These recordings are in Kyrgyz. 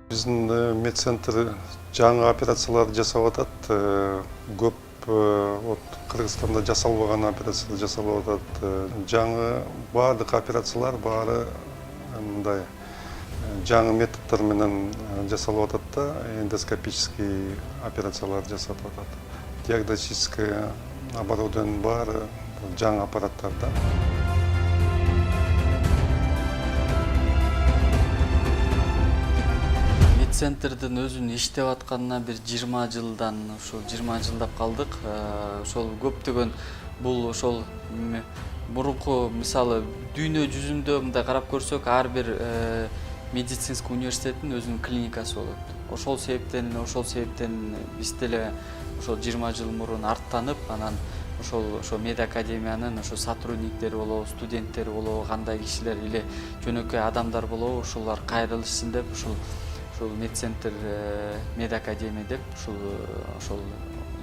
Биздин медцентр жаңы операцияларды жасап атат. Көп Кыргызстанда жасалбаган операциялар жасалып атат. Жаңы баардык операциялар баары мындай жаңы методдор менен жасалып атат да, эндоскопический операциялар жасап атат. Диагностическое оборудование баары жаңы аппараттарда. Медцентрдин өзүнүн иштеп атканына бир 20 жылдан, ошол 20 жылдап калдык. Ошол көптөгөн бул ошол мурунку мисалы дүйнө жүзүндө мындай карап көрсөк, ар бир медицинский университеттин өзүнүн клиникасы болот. Ошол себептен биз деле ошол 20 жыл мурун арттанып, анан ошол медакадемиянын сотрудниктери болобу, студенттери болобу, кандай кишилер эле жөнөкөй адамдар болобу, ошолор кайрылышсын деп ушул медцентр медакадемия деп ушул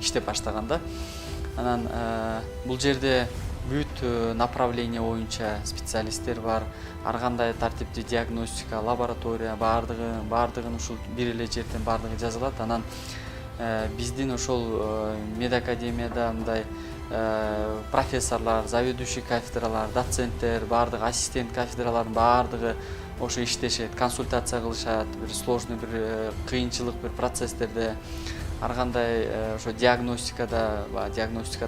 иштеп баштаганда, анан бул жерде бүт направление боюнча специалисттер бар, ар кандай тартиптүү диагностика, лаборатория баардыгын ушул бир эле жерден баардыгы жазылат. Анан биздин ошол медакадемияда мындай профессорлор, заведующий кафедралар, доценттер, баардык ассистент кафедралардын баардыгы ошо иштешет, консультация кылышат, бир сложный бир кыйынчылык бир процесстерде, ар кандай ошо диагностикада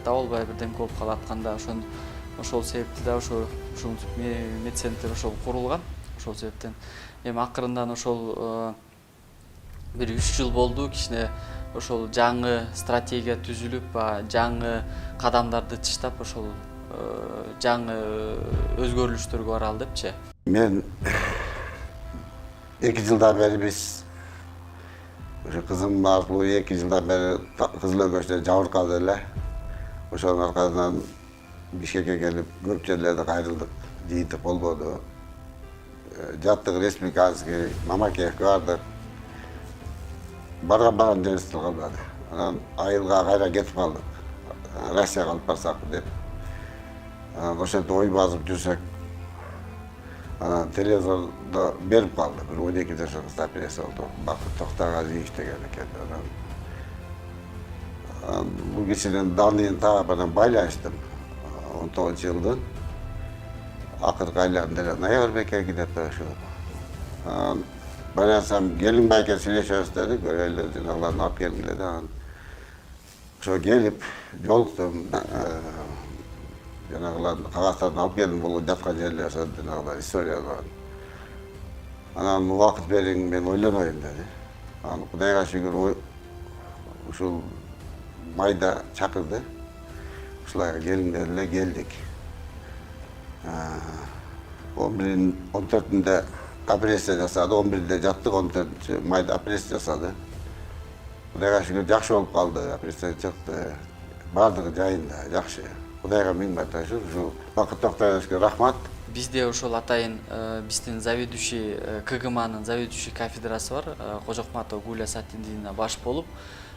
болбой бирдеме болуп калатканда, ошол себепти да ушул медцентр ошол курулган. Ошол себептен эми акырындан ошол бир 3 жыл болду, кичине ошол жаңы стратегия түзүлүп, жаңы кадамдарды тыштап, ошол жаңы өзгөрүлүштөргө баралы депчи. Мен 2 жылдан бeri биз кызым аркылуу 2 жылдан бeri Кызыл Өңөчтө жабыркады эле. Ошонун аркасынан Бишкекке келип көп жерлерде кайрылдык, жыйынтык болбоду. Жаттык республиканский Мамакеевке бардык. Барган жерибиз калбады. Анан айылга кайра кетип калдык. Россияга алып барсак деп. Ошентип ой базып жүрсөк, анан телевизордо берип калды. Бир 12 жашар кыз операция болду. Бакыт Токтогазиев деген экен. Анан бул кишинин даныйын таап анан байланыштым. 19 жылдын акыркы айларында эле ноябрь бекке кидет ошо. Байлансам, келин байке сүйлөшөбүз дедик, өлө жанагыларды алып келгиле да. Ошо келип жолуктум. Жанагыларды кагаздарды алып келдим, бул жаткан жерлер жанагылар история бар. Анан убакыт бериң, мен ойлоноюн деди. Анан Кудайга шүгүр ушул майда чакырды. Ушулайга келиңдер эле келдик. 14-інде операция жасады, 11-де жаттык, 14 майда операция жасады. Кудайга шүгүр жакшы болуп калды, операция чыкты. Бардыгы жайында, жакшы. Кудайга миң марта шүгүр. Бакыт Токтогазиевке рахмат. Бизде ошол атайын биздин заведующий КГМанын заведующий кафедрасы бар, Кожокматова Гуля Сатиндина баш болуп,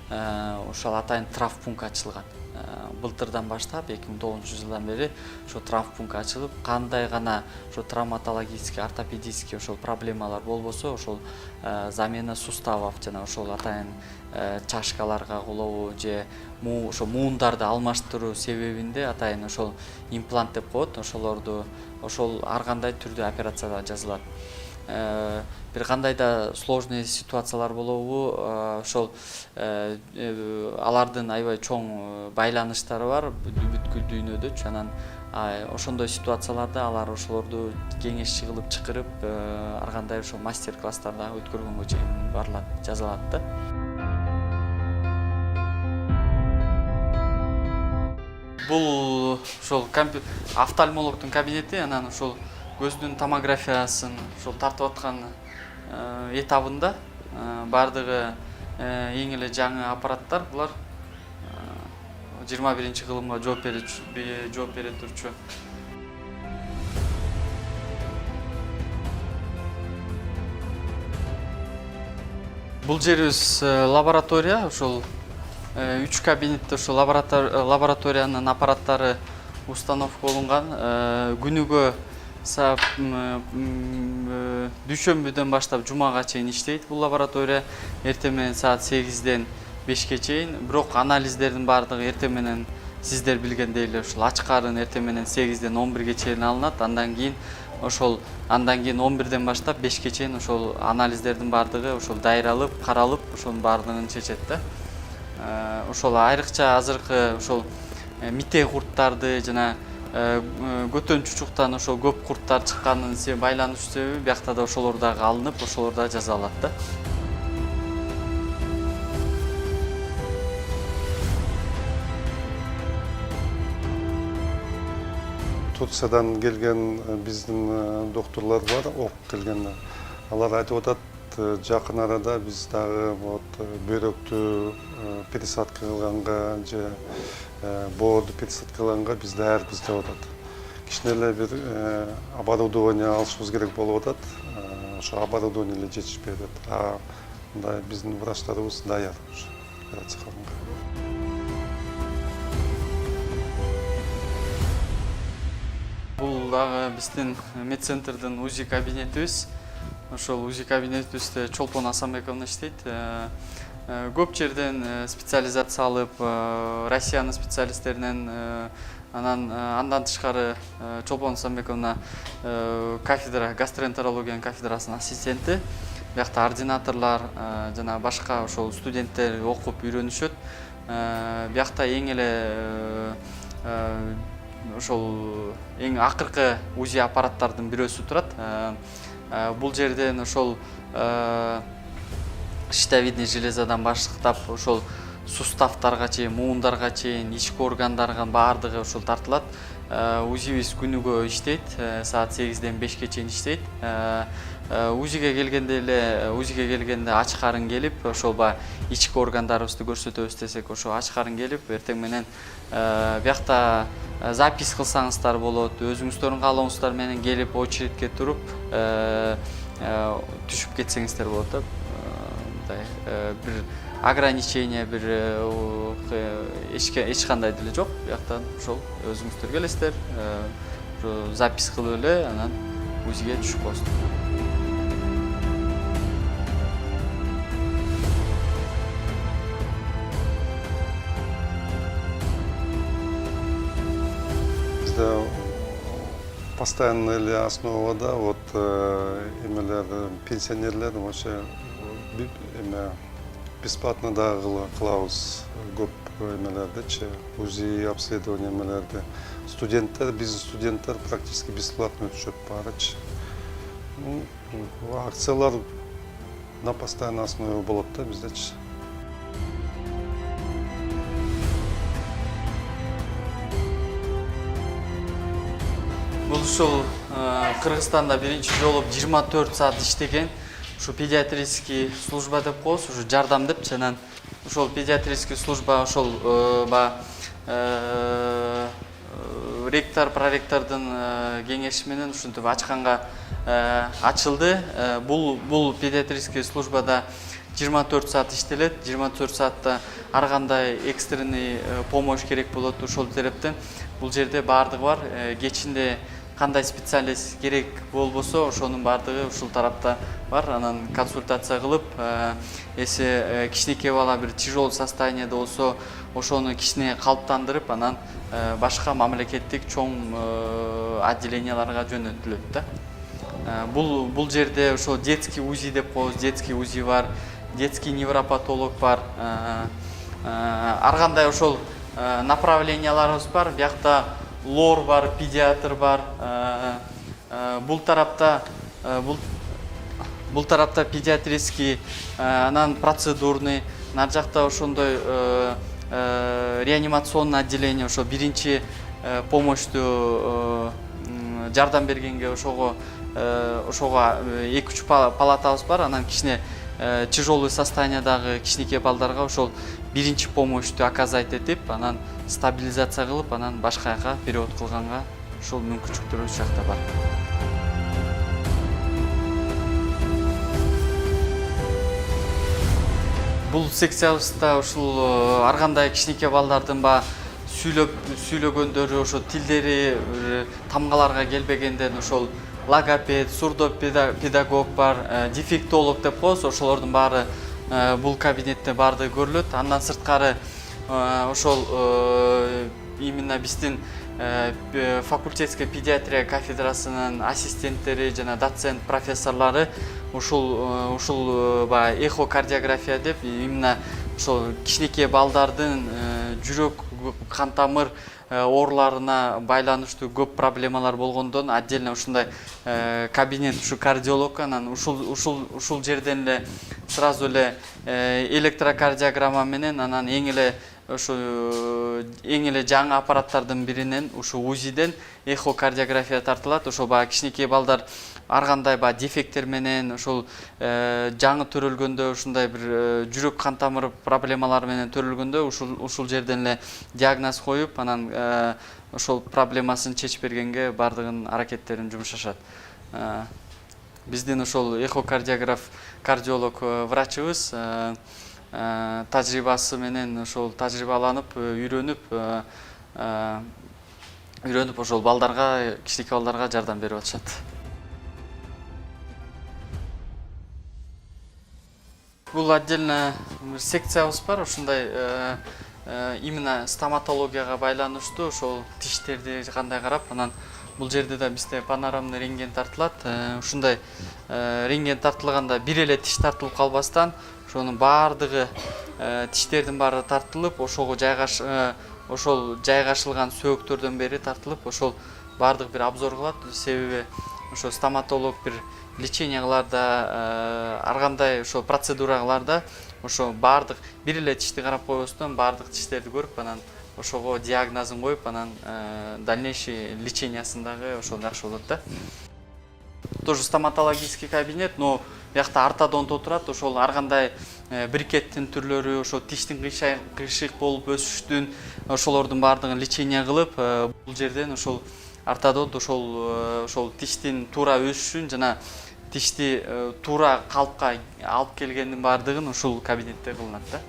ошол атайын травмпункт ачылган. Былтырдан баштап 2009 жылдан бери ошо травмпункт ачылып, кандай гана ошо травматологический, ортопедический ошол проблемалар болбосо, ошол замена суставов жана ошол атайын чашкаларга болобу же ошо муундарды алмаштыруу себебинде атайын ошол имплант деп коет, ошолорду ошол ар кандай түрдүү операцияга жазылат. Бир кандай да сложный ситуациялар болобу, ошол алардын аябай чоң байланыштары бар бүткүл дүйнөдөчү. Анан ошондой ситуацияларда алар ошолорду кеңешчи кылып чакырып, ар кандай ошол мастер-класстарда өткөргөнгө чейин барылат, жазылат да. Бул ошол офтальмологдун кабинети, анан ошол көздүн томографиясын ошол тартып аткан этабында баардыгы эң эле жаңы аппараттар. Булар 21-кылымга жооп бере турчу. Бул жерибиз лаборатория, ошол 3 кабинетте ошол лабораториянын аппараттары установка болунган. Күнүгө дүйшөмбүдөн баштап жумага чейин иштейт бул лаборатория. Эртең менен саат 8-ден 5-ке чейин. Бирок анализдердин баардыгы эртең менен сиздер билгендей эле ушул ачкарын эртең менен 8-ден 11-ге чейин алынат. Андан кийин 11-ден баштап 5-ке чейин ошол анализдердин баардыгы ошол дайралып, каралып, ошонун баардыгын чечет да. Ошол айрыкча азыркы ошол мите курттарды жана көтөн чучуктан ошол көп курттар чыкканын байланыш себеби биякта да ошолор дагы алынып, ошолор да жазалат да. Турциядан келген биздин докторлор бар, окуп келгендер. Алар айтып атат, жакын арада биз дагы бөйрөктү пересадка кылганга же боорду пересадка кылганга биз даярбыз деп атат. Кичине эле бир оборудование алышыбыз керек болуп атат. Ошо оборудование эле жетишпей атат. Мындай биздин врачтарыбыз даяр операция кылганга. Бул дагы биздин медцентрдин УЗИ кабинетибиз. Ошол УЗИ кабинетибизде Чолпон Асанбековна иштейт. Көп жерден специализация алып, Россиянын специалисттеринен, андан тышкары Чолпон Асанбековна кафедра, гастроэнтерологиянын кафедрасынын ассистенти. Биякта ординаторлор жана башка ошол студенттер окуп үйрөнүшөт. Биякта эң эле ошол эң акыркы УЗИ аппараттардын бирөөсү турат. Бул жерден ошол щитовидный железадан баштап ошол суставтарга чейин, муундарга чейин, ички органдарга баардыгы ошол тартылат. УЗИбиз күнүгө иштейт, саат 8-ден 5-ке чейин иштейт. УЗИге келгенде ач карын келип, ошол ички органдарыбызды көрсөтөбүз десек, ошо ач карын келип, эртең менен биякта запись кылсаңыздар болот, өзүңүздөрдүн каалооңуздар менен келип очередке туруп түшүп кетсеңиздер болот да. Бир ограничение, бир эч кандай деле жок. Бияктан ошол өзүңүздөр келесиздер, запись кылып эле анан УЗИге түшүп коесуздар. Постоянно эле основада эмелер пенсионерлер вообще бесплатно дагы кылабыз көп эмелердичи, УЗИ обследование эмелерди. Биздин студенттер практически бесплатно өтүшөт баарычы. Акциялар на постоянной основе болот да биздечи. Бул ушул Кыргызстанда биринчи жолу 24 саат иштеген ушу педиатрический служба деп коебуз, ушу жардам деп, анан ошол педиатрический служба ошол ректор, проректордун кеңеши менен ушинтип ачканга ачылды. Бул педиатрический службада 24 саат иштелет. 24 саатта ар кандай экстренный помощь керек болот ошол тараптан. Бул жерде баардыгы бар. Кечинде кандай специалист керек болбосо, ошонун баардыгы ушул тарапта бар. Анан консультация кылып, эсе кичинекей бала бир тяжелый состояниеде болсо, ошону кичине калыптандырып, анан башка мамлекеттик чоң отделенияларга жөнөтүлөт да. Бул жерде ошо детский УЗИ деп коебуз, детский УЗИ бар, детский невропатолог бар. Ар кандай ошол направленияларыбыз бар. Биякта лор бар, педиатр бар. Бул тарапта педиатрический, анан процедурный, нар жакта ошондой реанимационный отделение, ошо биринчи помощьту жардам бергенге ошого 2-3 палатабыз бар. Анан кичине тяжелый состояниедагы кичинекей балдарга ошол биринчи помощьту оказать этип, анан стабилизация кылып, анан башка жака перевод кылганга ошол мүмкүнчүлүктөр өз жакта бар. Бул секциябызда ушул ар кандай кичинекей балдардын сүйлөгөндөрү ошо тилдери тамгаларга келбегенден ошол логопед, сурдопедагог бар, дефектолог деп коебуз. Ошолордун баары бул кабинетте баардыгы көрүлөт. Андан сырткары ошол именно биздин факультетский педиатрия кафедрасынын ассистенттери жана доцент профессорлору ушул баягы эхокардиография деп именно ошол кичинекей балдардын жүрөк, кан тамыр ооруларына байланыштуу көп проблемалар болгондон отдельно ушундай кабинет, ушу кардиолог, анан ушул жерден эле сразу эле электрокардиограмма менен анан эң эле жаңы аппараттардын биринен ушу УЗИден эхокардиография тартылат. Ошол баягы кичинекей балдар ар кандай баягы дефекттер менен ошол жаңы төрөлгөндө ушундай бир жүрөк кан тамыр проблемалары менен төрөлгөндө ушул жерден эле диагноз коюп, анан ошол проблемасын чечип бергенге баардыгын аракеттерин жумшашат. Биздин ошол эхокардиограф кардиолог врачыбыз тажрыйбасы менен ошол тажрыйбаланып, үйрөнүп ошол балдарга, кичинекей балдарга жардам берип атышат. Бул отдельно секциябыз бар, ушундай именно стоматологияга байланыштуу ошол тиштерди кандай карап, анан бул жерде да бизде панорамный рентген тартылат. Ушундай рентген тартылганда бир эле тиш тартылып калбастан, ошонун баардыгы тиштердин баары тартылып, ошол жайгашылган сөөктөрдөн бери тартылып, ошол баардык бир обзор кылат. Себеби ошо стоматолог бир лечение кыларда, ар кандай ошо процедура кыларда, ошо баардык бир эле тишти карап койбостон баардык тиштерди көрүп, анан ошого диагнозун коюп, анан дальнейший лечениясын дагы ошол жакшы болот да. Тоже стоматологический кабинет, но биякта ортодонт отурат. Ошол ар кандай брикеттин түрлөрү, ошо тиштин кыйшык болуп өсүштүн, ошолордун баардыгын лечение кылып, бул жерден ошол ортодонт ошол тиштин туура өсүшүн жана тишти туура калпка алып келгендин баардыгын ушул кабинетте кылынат да.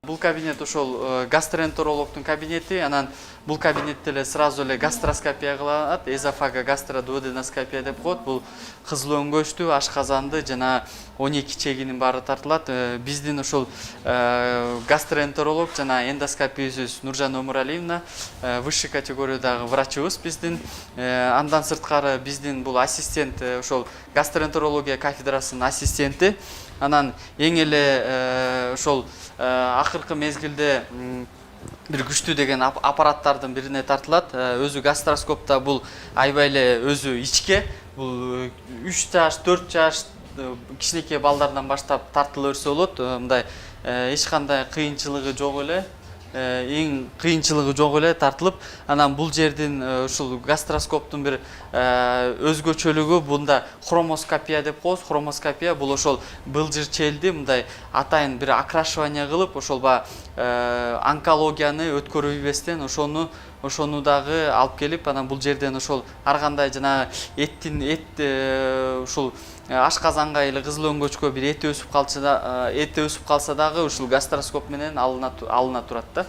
Бул кабинет ошол гастроэнтерологдун кабинети, анан бул кабинетте эле сразу эле гастроскопия кылынат, эзофагогастродуоденоскопия деп коет. Бул кызыл өңгөчтү, ашказанды жана 12 чегинин баары тартылат. Биздин ошол гастроэнтеролог жана эндоскопиябыз Нуржан Өмүралиевна высший категориядагы врачыбыз биздин. Андан сырткары биздин бул ассистент, ошол гастроэнтерология кафедрасынын ассистенти. Анан эң эле ошол акыркы мезгилде бир күчтүү деген аппараттардын бирине тартылат. Өзү гастроскопта бул аябай эле өзү ичке, бул 3 жаш, 4 жаш кичинекей балдардан баштап тартыла берсе болот. Мындай эч кандай кыйынчылыгы жок эле. Эң кыйынчылыгы жок эле тартылып, анан бул жердин ушул гастроскоптун бир өзгөчөлүгү бунда хромоскопия деп коебуз. Хромоскопия бул ошол былжыр челди мындай атайын бир окрашивание кылып, ошол онкологияны өткөрүбестен ошону дагы алып келип, анан бул жерден ошол ар кандай жана ушул ашказанга или кызыл өңгөчкө бир эти өсүп калса дагы ушул гастроскоп менен алына турат да.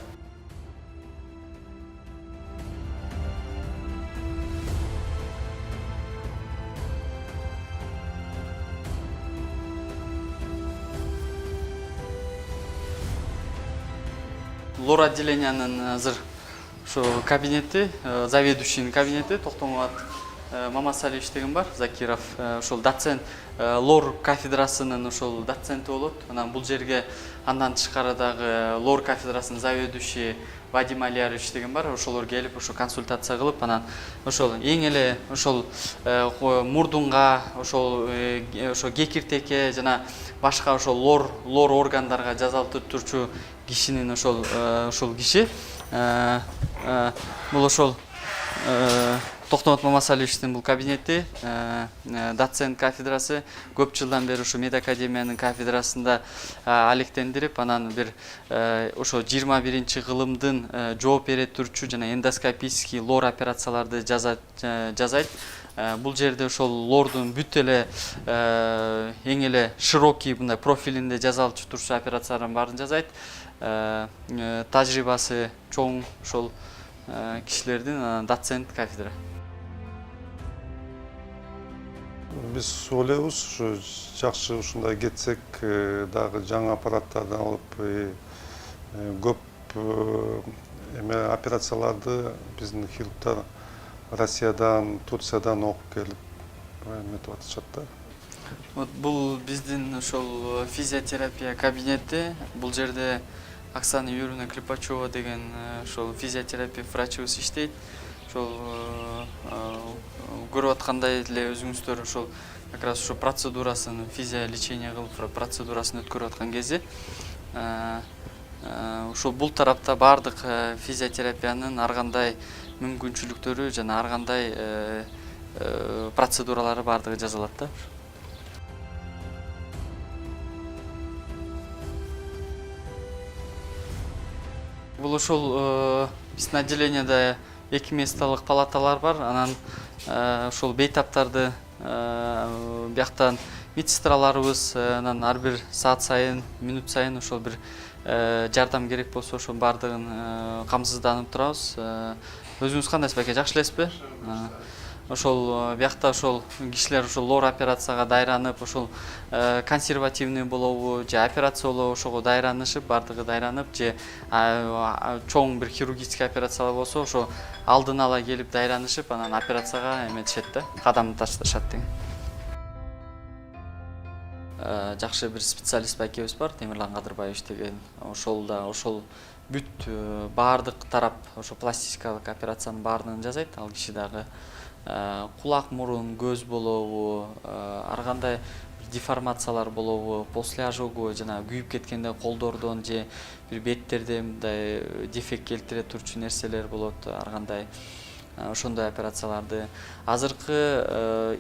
Лор отделениянын азыр ошо кабинети, заведующийдин кабинети Токтомбат Мамасалиевич деген бар, Закиров, ошол доцент, лор кафедрасынын ошол доценти болот. Анан бул жерге андан тышкары дагы лор кафедрасынын заведующий Вадим Алиярович деген бар. Ошолор келип, ошо консультация кылып, анан ошол эң эле ошол мурдунга, ошо кекиртекке жана башка ошол лор органдарга жазалтып турчу кишинин ошол киши. Бул ошол Токтомбат Мамасалиевичтин бул кабинети, доцент кафедрасы, көп жылдан бери ушу медакадемиянын кафедрасында алектендирип, анан бир ошо 21-чи кылымдын жооп бере турчу жана эндоскопический лор операцияларды жасайт. бул жерде ошол лордун бүт эле эң эле широкий мындай профилинде жасалчу турчу операциялардын баарын жасайт. Тажрыйбасы чоң ошол кишилердин доцент кафедра. Биз ойлойбуз ушу жакшы ушундай кетсек дагы жаңы аппараттарды алып көп эме операцияларды биздин хирургдар Россиядан, Турциядан окуп келип эметип атышат да. Вот бул биздин ошол физиотерапия кабинети. Бул жерде Оксана Юрьевна Клепачева деген ошол физиотерапия врачыбыз иштейт. Ошол көрүп аткандай эле өзүңүздөр ошол как раз ошо процедурасын, физиолечение кылып процедурасын өткөрүп аткан кезде ошо бул тарапта бардык физиотерапиянын ар кандай мүмкүнчүлүктөрү жана ар кандай процедуралары бардыгы жазылат да. Бул ошол биздин отделениеде 2 месталык палаталар бар. Анан ошол бейтаптарды бияктан медсестраларыбыз анан ар бир саат сайын, минут сайын ошол бир жардам керек болсо ошо бардыгын камсызданып турабыз. Өзүңүз кандайсыз баке, жакшы элесизби? Ошол биякта ошол кишилер ошол лор операцияга дайранып, ошол консервативный болобу же операциялоо ошого дайранышып, бардыгы дайранып же чоң бир хирургический операциялар болсо ошо алдын ала келип дайранышып, анан операцияга эметишет да, кадам ташташат деген. Жакшы бир специалист байкебиз бар, Темирлан Кадырбаевич деген. Ошол бүт бардык тарап ошо пластикалык операциянын баардыгын жасайт. Ал киши дагы кулак, мурун, көз болобу, ар кандай деформациялар болобу, после ожогу жана күйүп кеткенде колдордон же бир беттерде мындай дефект келтире турчу нерселер болот, ар кандай ошондой операцияларды азыркы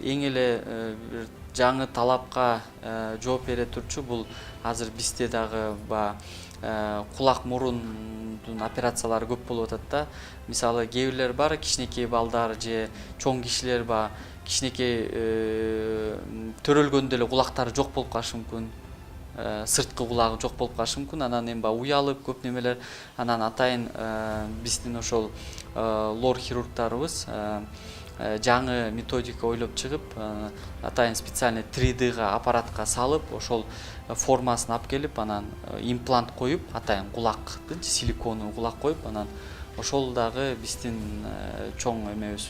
эң эле бир жаңы талапка жооп бере турчу бул азыр бизде дагы кулак, мурундун операциялары көп болуп атат да. Мисалы кээ бирлер бар, кичинекей балдар же чоң кишилер кичинекей төрөлгөндө эле кулактары жок болуп калышы мүмкүн. Сырткы кулагы жок болуп калышы мүмкүн. Анан эми уялып көп немелер. Анан атайын биздин ошол лор хирургдарыбыз жаңы методика ойлоп чыгып, атайын специальный 3D аппаратка салып, ошол формасын алып келип, анан имплант коюп, атайын кулактын силикону кулак коюп, анан ошол дагы биздин чоң эмебиз,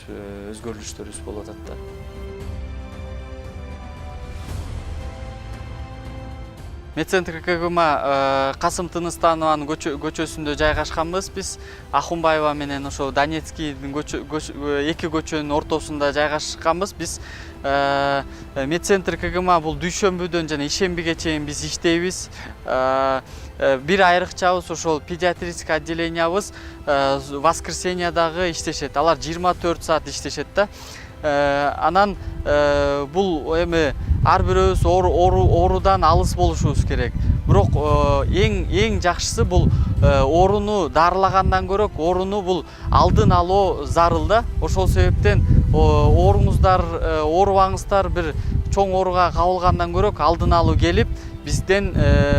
өзгөрүлүштөрүбүз болуп атат да. Медцентр КГМ Касым Тыныстанованын көчөсүндө жайгашканбыз. Биз Ахунбаева менен ошо Донецкийдин эки көчөнүн ортосунда жайгашканбыз. Биз Медцентр КГМ бул дүйшөмбүдөн жана ишембиге чейин биз иштейбиз. Бир айрыкчабыз ошол педиатрический отделениябыз воскресеньедагы иштешет. Алар 24 саат иштешет да. Анан бул эми ар бирөөбүз оорудан алыс болушубуз керек. Бирок эң жакшысы бул ооруну дарылагандан көрө ооруну бул алдын алуу зарыл да. Ошол себептен оорубаңыздар бир чоң ооруга кабылгандан көрө алдын алуу келип бизден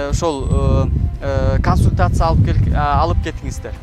ошол консультация алып кетиңиздер.